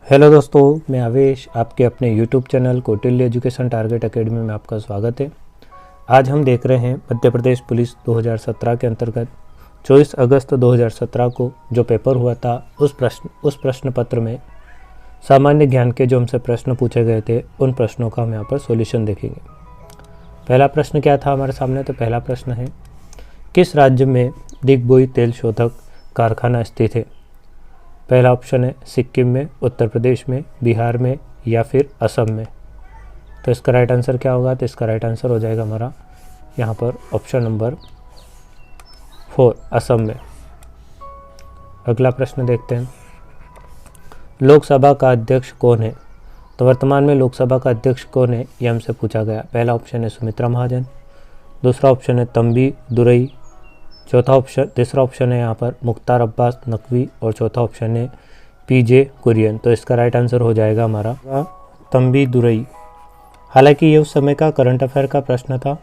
Hello दोस्तों, मैं आवेश आपके अपने YouTube channel Kautilya education target academy में आपका स्वागत है। आज हम देख रहे हैं मध्य प्रदेश पुलिस 2017 के अंतर्गत 24 अगस्त 2017 को जो पेपर हुआ था उस प्रश्न पत्र में सामान्य ज्ञान के जो हमसे प्रश्न पूछे गए थे उन प्रश्नों का हम यहाँ पर सॉल्यूशन देखेंगे। पहला प्रश्न क्या था हमारे सामने? तो पहला प्रश्न है, किस राज्य में दिग्बोई तेल शोधक कारखाना स्थित है? पहला ऑप्शन है सिक्किम में, उत्तर प्रदेश में, बिहार में या फिर असम में। तो इसका राइट आंसर क्या होगा? तो इसका राइट आंसर हो जाएगा हमारा यहाँ पर ऑप्शन नंबर 4, असम में। अगला प्रश्न देखते हैं, लोकसभा का अध्यक्ष कौन है? तो वर्तमान में लोकसभा का अध्यक्ष कौन है, ये हमसे पूछा गया। पहला ऑप्शन है सुमित्रा महाजन, दूसरा ऑप्शन है तंबी दुरई, तीसरा ऑप्शन है यहाँ पर मुख्तार अब्बास नकवी और चौथा ऑप्शन है पीजे कुरियन। तो इसका राइट आंसर हो जाएगा हमारा तंबी दुरई। हालांकि ये उस समय का करंट अफेयर का प्रश्न था,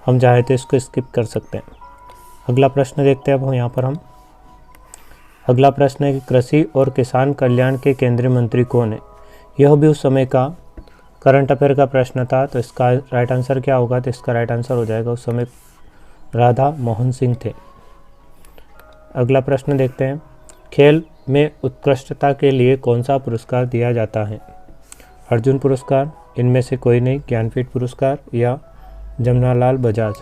हम चाहे तो इसको स्किप कर सकते हैं। अगला प्रश्न देखते हैं अब यहाँ पर हम। अगला प्रश्न है कि कृषि और किसान कल्याण के केंद्रीय मंत्री कौन है? यह भी उस समय का करंट अफेयर का प्रश्न था। तो इसका राइट आंसर क्या होगा? तो इसका राइट आंसर हो जाएगा उस समय राधा मोहन सिंह थे। अगला प्रश्न देखते हैं, खेल में उत्कृष्टता के लिए कौन सा पुरस्कार दिया जाता है? अर्जुन पुरस्कार, इनमें से कोई नहीं, ज्ञानपीठ पुरस्कार या जमनालाल बजाज।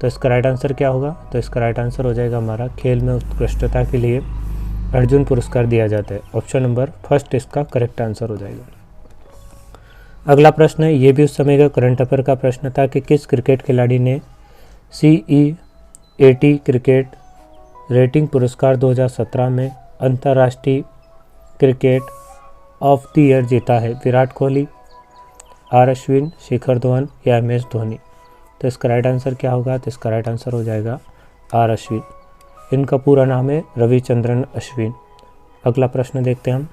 तो इसका राइट आंसर क्या होगा? तो इसका राइट आंसर हो जाएगा हमारा खेल में उत्कृष्टता के लिए अर्जुन पुरस्कार दिया जाता है। ऑप्शन नंबर फर्स्ट इसका करेक्ट आंसर हो जाएगा। अगला प्रश्न है, ये भी उस समय का करंट अफेयर का प्रश्न था कि किस क्रिकेट खिलाड़ी ने CEAT क्रिकेट रेटिंग पुरस्कार 2017 में अंतर्राष्ट्रीय क्रिकेट ऑफ द ईयर जीता है? विराट कोहली, आर अश्विन, शिखर धवन या MS धोनी। तो इसका राइट आंसर क्या होगा? तो इसका राइट आंसर हो जाएगा आर अश्विन। इनका पूरा नाम है रविचंद्रन अश्विन। अगला प्रश्न देखते हैं हम,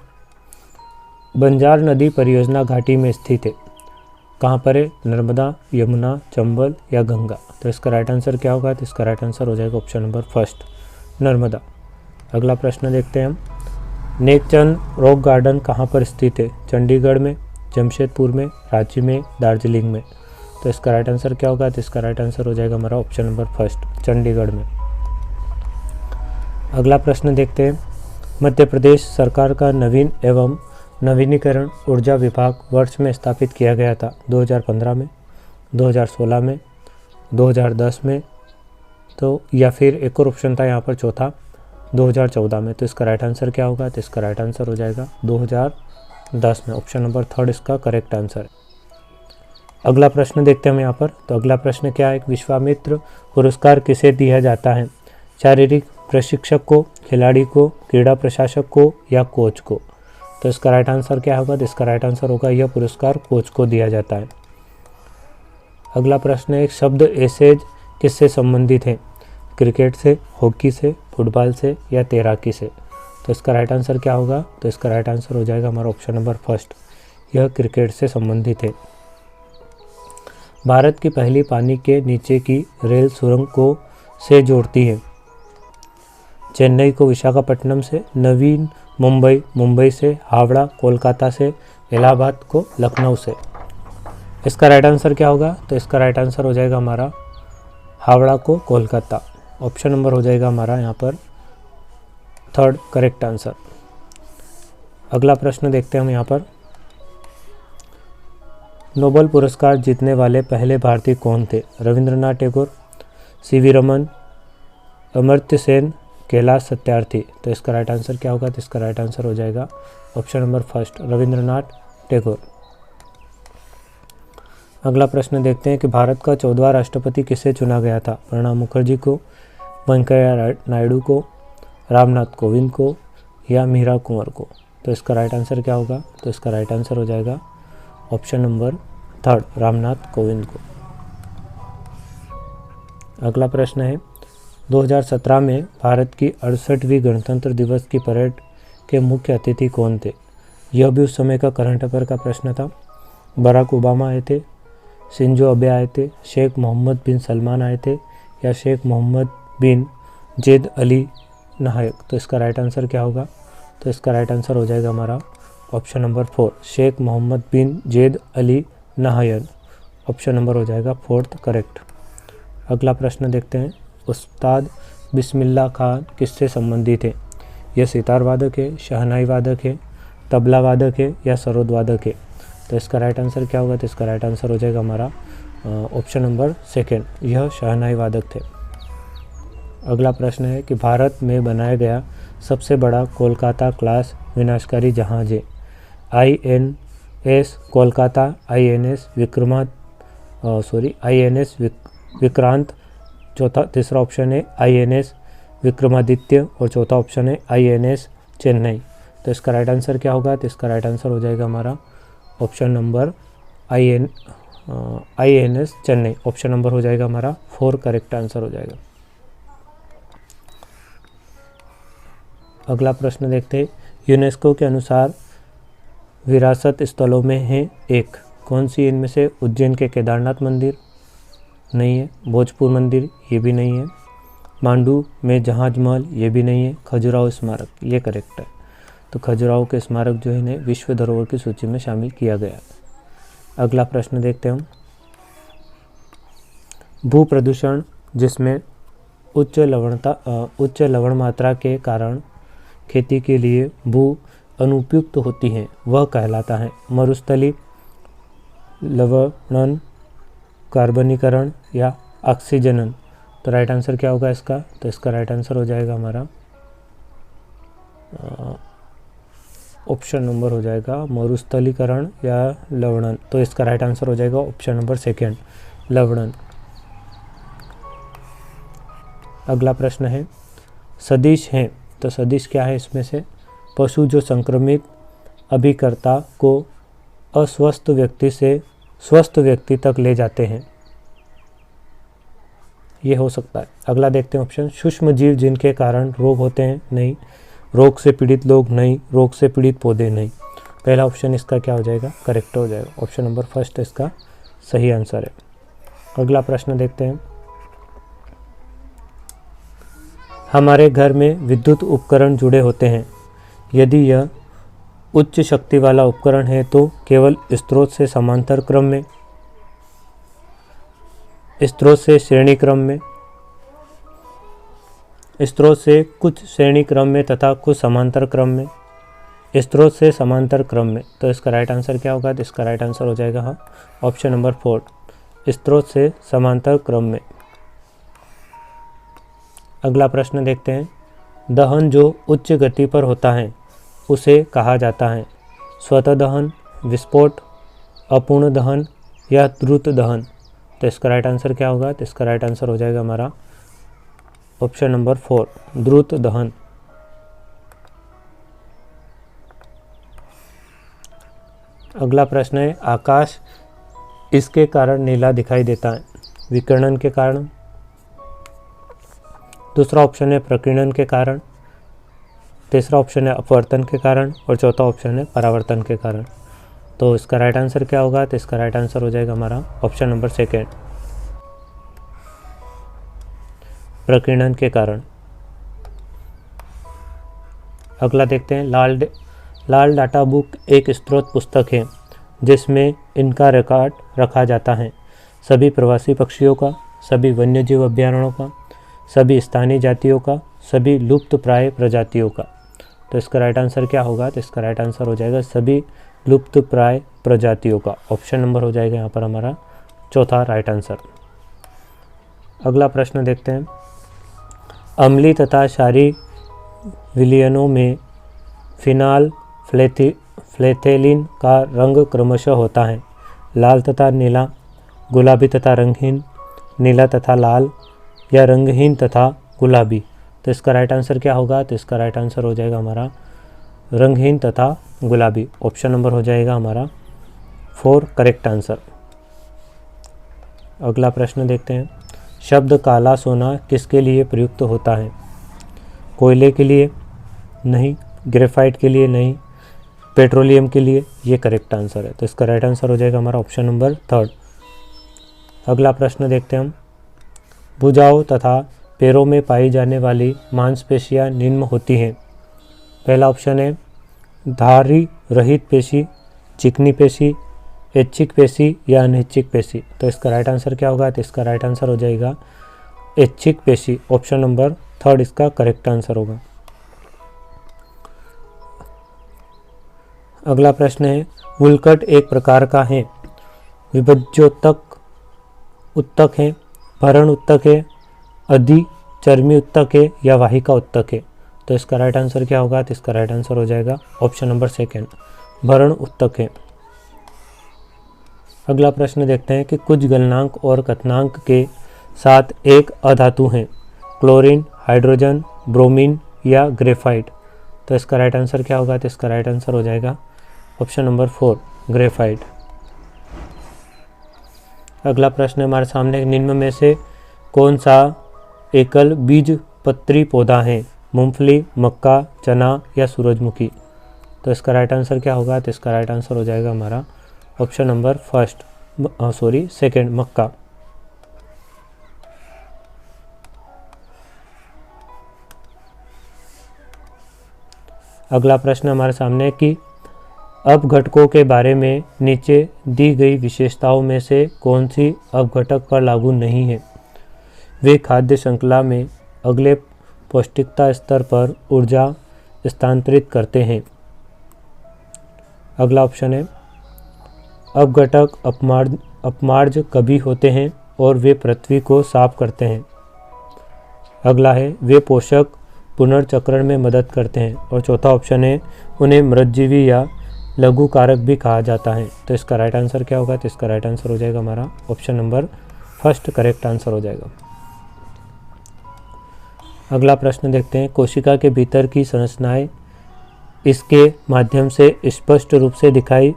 बंजार नदी परियोजना घाटी में स्थित है, कहाँ पर है? नर्मदा, यमुना, चंबल या गंगा। तो इसका राइट आंसर क्या होगा? तो इसका राइट आंसर हो जाएगा ऑप्शन नंबर फर्स्ट, नर्मदा। अगला प्रश्न देखते हैं हम, नेकचंद रॉक गार्डन कहाँ पर स्थित है? चंडीगढ़ में, जमशेदपुर में, रांची में, दार्जिलिंग में। तो इसका राइट आंसर क्या होगा? तो इसका राइट आंसर हो जाएगा हमारा ऑप्शन नंबर फर्स्ट, चंडीगढ़ में। अगला प्रश्न देखते हैं, मध्य प्रदेश सरकार का नवीन एवं नवीनीकरण ऊर्जा विभाग वर्ष में स्थापित किया गया था? 2015 में, 2016 में, 2010 में, तो या फिर एक और ऑप्शन था यहाँ पर चौथा 2014 में। तो इसका राइट आंसर क्या होगा? तो इसका राइट आंसर हो जाएगा 2010 में। ऑप्शन नंबर थर्ड इसका करेक्ट आंसर है। अगला प्रश्न देखते हैं हम यहाँ पर। तो अगला प्रश्न क्या है, विश्वामित्र पुरस्कार किसे दिया जाता है? शारीरिक प्रशिक्षक को, खिलाड़ी को, क्रीड़ा प्रशासक को या कोच को। तो इसका राइट आंसर क्या होगा? तो इसका राइट आंसर होगा यह पुरस्कार कोच को दिया जाता है। अगला प्रश्न है, एक शब्द एसेज किससे संबंधित है? क्रिकेट से, हॉकी से, फुटबॉल से या तैराकी से। तो इसका राइट आंसर क्या होगा? तो इसका राइट आंसर हो जाएगा हमारा ऑप्शन नंबर फर्स्ट, यह क्रिकेट से संबंधित है। भारत की पहली पानी के नीचे की रेल सुरंग को से जोड़ती है? चेन्नई को विशाखापट्टनम से, नवीन मुंबई से, हावड़ा कोलकाता से, इलाहाबाद को लखनऊ से। इसका राइट आंसर क्या होगा? तो इसका राइट आंसर हो जाएगा हमारा हावड़ा को कोलकाता। ऑप्शन नंबर हो जाएगा हमारा यहाँ पर थर्ड करेक्ट आंसर। अगला प्रश्न देखते हैं हम यहाँ पर, नोबेल पुरस्कार जीतने वाले पहले भारतीय कौन थे? रविंद्रनाथ टैगोर, CV रमन, अमर्त्य सेन, कैलाश सत्यार्थी। तो इसका राइट आंसर क्या होगा? तो इसका राइट आंसर हो जाएगा option number first, Rabindranath Tagore. अगला प्रश्न देखते हैं कि भारत का 14वां राष्ट्रपति किसे चुना गया था? प्रणब मुखर्जी को, वेंकैया नायडू को, रामनाथ कोविंद को या मीरा कुंवर को। तो इसका राइट आंसर क्या होगा? तो इसका राइट आंसर हो जाएगा option number third, Ramnath Kovind को। अगला प्रश्न है, 2017 में भारत की 68वीं गणतंत्र दिवस की परेड के मुख्य अतिथि कौन थे? यह भी उस समय का करंट अफेयर का प्रश्न था। बराक ओबामा आए थे, शिंजो अबे आए थे, शेख मोहम्मद बिन सलमान आए थे या शेख मोहम्मद बिन जेद अली नायक। तो इसका राइट आंसर क्या होगा? तो इसका राइट आंसर हो जाएगा हमारा ऑप्शन नंबर 4 शेख मोहम्मद बिन जैद अली नाहयन, ऑप्शन नंबर हो जाएगा 4th करेक्ट। अगला प्रश्न देखते हैं, उस्ताद बिस्मिल्लाह खान किससे संबंधित है? यह सितार वादक है, शहनाई वादक है, तबला वादक है या सरोद वादक है? तो इसका राइट आंसर क्या होगा? तो इसका राइट आंसर हो जाएगा हमारा ऑप्शन नंबर 2, यह शहनाई वादक थे। अगला प्रश्न है कि भारत में बनाया गया सबसे बड़ा कोलकाता क्लास विनाशकारी जहाज है? INS कोलकाता, INS विक्रांत, तीसरा ऑप्शन है INS विक्रमादित्य और चौथा ऑप्शन है INS चेन्नई। तो इसका राइट आंसर क्या होगा? तो इसका राइट आंसर हो जाएगा हमारा option number INS Chennai, option number हो जाएगा हमारा 4 करेक्ट आंसर हो जाएगा। अगला प्रश्न देखते हैं, यूनेस्को के अनुसार विरासत स्थलों में है एक, कौन सी इनमें से? उज्जैन के केदारनाथ मंदिर नहीं है, भोजपुर मंदिर ये भी नहीं है, मांडू में जहाज महल ये भी नहीं है, खजुराहो स्मारक ये करेक्ट है। तो खजुराहो के स्मारक जो है इन्हें विश्व धरोहर की सूची में शामिल किया गया। अगला प्रश्न देखते हैं हम, भू प्रदूषण जिसमें उच्च लवण मात्रा के कारण खेती के लिए भू अनुपयुक्त होती हैं वह कहलाता है? मरुस्थली, लवणन, कार्बनीकरण या ऑक्सीजनन? तो राइट आंसर क्या होगा इसका? तो इसका राइट आंसर हो जाएगा हमारा ऑप्शन नंबर हो जाएगा मरुस्थलीकरण या लवणन। तो इसका राइट आंसर हो जाएगा ऑप्शन नंबर 2 लवणन। अगला प्रश्न है, सदिश हैं, तो सदिश क्या है इसमें से? पशु जो संक्रमित अभिकर्ता को अस्वस्थ व्यक्ति से स्वस्थ व्यक्ति तक ले जाते हैं, ये हो सकता है। अगला देखते हैं ऑप्शन, सूक्ष्म जीव जिनके कारण रोग होते हैं नहीं, रोग से पीड़ित लोग नहीं, रोग से पीड़ित पौधे नहीं। पहला ऑप्शन इसका क्या हो जाएगा? करेक्ट हो जाएगा, ऑप्शन नंबर 1 इसका सही आंसर है। अगला प्रश्न देखते हैं, हमारे घर में विद्युत उपकरण जुड़े होते हैं, यदि यह उच्च शक्ति वाला उपकरण है तो केवल स्रोत से समांतर क्रम में, स्रोत से श्रेणी क्रम में, स्रोत से कुछ श्रेणी क्रम में तथा कुछ समांतर क्रम में, स्रोत से समांतर क्रम में। तो इसका राइट आंसर क्या होगा? तो इसका राइट आंसर हो जाएगा ऑप्शन नंबर 4 स्रोत से समांतर क्रम में। अगला प्रश्न देखते हैं, दहन जो उच्च गति पर होता है उसे कहा जाता है? स्वतः दहन, विस्फोट, अपूर्ण दहन या द्रुत दहन? तो इसका राइट आंसर क्या होगा? तो इसका राइट आंसर हो जाएगा हमारा ऑप्शन नंबर 4 द्रुत दहन। अगला प्रश्न है, आकाश इसके कारण नीला दिखाई देता है? विकिरण के कारण, दूसरा ऑप्शन है प्रकीर्णन के कारण, तीसरा ऑप्शन है अपवर्तन के कारण और चौथा ऑप्शन है परावर्तन के कारण। तो इसका राइट आंसर क्या होगा? तो इसका राइट आंसर हो जाएगा हमारा ऑप्शन नंबर 2 प्रकीर्णन के कारण। अगला देखते हैं, लाल डाटा बुक एक स्रोत पुस्तक है जिसमें इनका रिकॉर्ड रखा जाता है? सभी प्रवासी पक्षियों का, सभी वन्यजीव अभ्यारण्यों का, सभी स्थानीय जातियों का, सभी लुप्त प्राय प्रजातियों का। तो इसका राइट आंसर क्या होगा? तो इसका राइट आंसर हो जाएगा सभी लुप्त प्राय प्रजातियों का, ऑप्शन नंबर हो जाएगा यहाँ पर हमारा चौथा राइट आंसर। अगला प्रश्न देखते हैं, अम्लीय तथा क्षारीय विलयनों में फिनाल फ्लेथेलिन का रंग क्रमशः होता है? लाल तथा नीला, गुलाबी तथा रंगहीन, नीला तथा लाल या रंगहीन तथा गुलाबी? तो इसका राइट आंसर क्या होगा? तो इसका राइट आंसर हो जाएगा हमारा रंगहीन तथा गुलाबी, ऑप्शन नंबर हो जाएगा हमारा 4 करेक्ट आंसर। अगला प्रश्न देखते हैं, शब्द काला सोना किसके लिए प्रयुक्त होता है? कोयले के लिए नहीं, ग्रेफाइट के लिए नहीं, पेट्रोलियम के लिए, ये करेक्ट आंसर है। तो इसका राइट आंसर हो जाएगा हमारा ऑप्शन नंबर 3। अगला प्रश्न देखते हैं हम, भुजाओं तथा पैरों में पाई जाने वाली मांसपेशियां निम्न होती हैं? पहला ऑप्शन है धारी रहित पेशी, चिकनी पेशी, ऐच्छिक पेशी या अनैच्छिक पेशी। तो इसका राइट आंसर क्या होगा? तो इसका राइट आंसर हो जाएगा ऐच्छिक पेशी। ऑप्शन नंबर 3 इसका करेक्ट आंसर होगा। अगला प्रश्न है, वुलकट एक प्रकार का है, विभज्योतक उत्तक है, भरण उत्तक है, अधिचर्मी उत्तक है या वाहिका उत्तक है। तो इसका राइट आंसर क्या होगा? तो इसका राइट आंसर हो जाएगा ऑप्शन नंबर 2 भरण उत्तक है। अगला प्रश्न देखते हैं कि कुछ गलनांक और कथनांक के साथ एक अधातु है, क्लोरीन, हाइड्रोजन, ब्रोमीन या ग्रेफाइट। तो इसका राइट आंसर क्या होगा? तो इसका राइट आंसर हो जाएगा ऑप्शन नंबर 4 ग्रेफाइट। अगला प्रश्न हमारे सामने, निम्न में से कौन सा एकल बीज पत्री पौधा है, मूंगफली, मक्का, चना या सूरजमुखी। तो इसका राइट आंसर क्या होगा? तो इसका राइट आंसर हो जाएगा हमारा ऑप्शन नंबर 2 मक्का। अगला प्रश्न हमारे सामने है कि अपघटकों के बारे में नीचे दी गई विशेषताओं में से कौन सी अपघटक पर लागू नहीं है। वे खाद्य श्रृंखला में अगले पौष्टिकता स्तर पर ऊर्जा स्थानांतरित करते हैं। अगला ऑप्शन है, अपघटक अपमार्ज कभी होते हैं और वे पृथ्वी को साफ करते हैं। अगला है, वे पोषक पुनर्चक्रण में मदद करते हैं। और चौथा ऑप्शन है, उन्हें मृतजीवी या लघु कारक भी कहा जाता है। तो इसका राइट आंसर क्या होगा? तो इसका राइट आंसर हो जाएगा हमारा ऑप्शन नंबर 1 करेक्ट आंसर हो जाएगा। अगला प्रश्न देखते हैं, कोशिका के भीतर की संरचनाएं इसके माध्यम से स्पष्ट रूप से दिखाई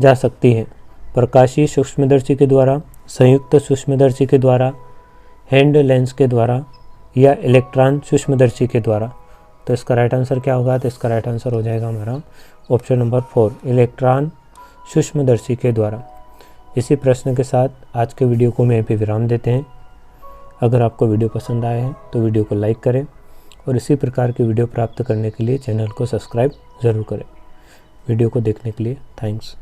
जा सकती हैं, प्रकाशीय सूक्ष्मदर्शी के द्वारा, संयुक्त सूक्ष्मदर्शी के द्वारा, हैंड लेंस के द्वारा या इलेक्ट्रॉन सूक्ष्मदर्शी के द्वारा। तो इसका राइट आंसर क्या होगा? तो इसका राइट आंसर हो जाएगा हमारा ऑप्शन नंबर 4 इलेक्ट्रॉन सूक्ष्मदर्शी के द्वारा। इसी प्रश्न के साथ आज के वीडियो को यहीं पे विराम देते हैं। अगर आपको वीडियो पसंद आया है तो वीडियो को लाइक करें और इसी प्रकार की वीडियो प्राप्त करने के लिए चैनल को सब्सक्राइब ज़रूर करें। वीडियो को देखने के लिए थैंक्स।